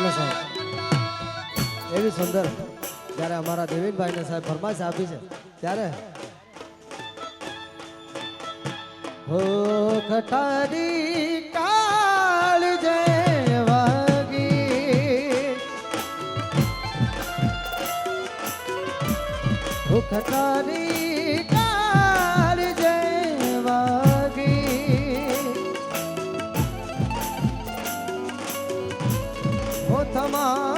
અને સાહેબ એવી સુંદર જ્યારે અમારા દેવીનભાઈને સાહેબ ફરમાઈશ આપી છે ત્યારે હો ખટારી કાળ જય વાગી હો ખટારી કાળ જય વાગી હો તમા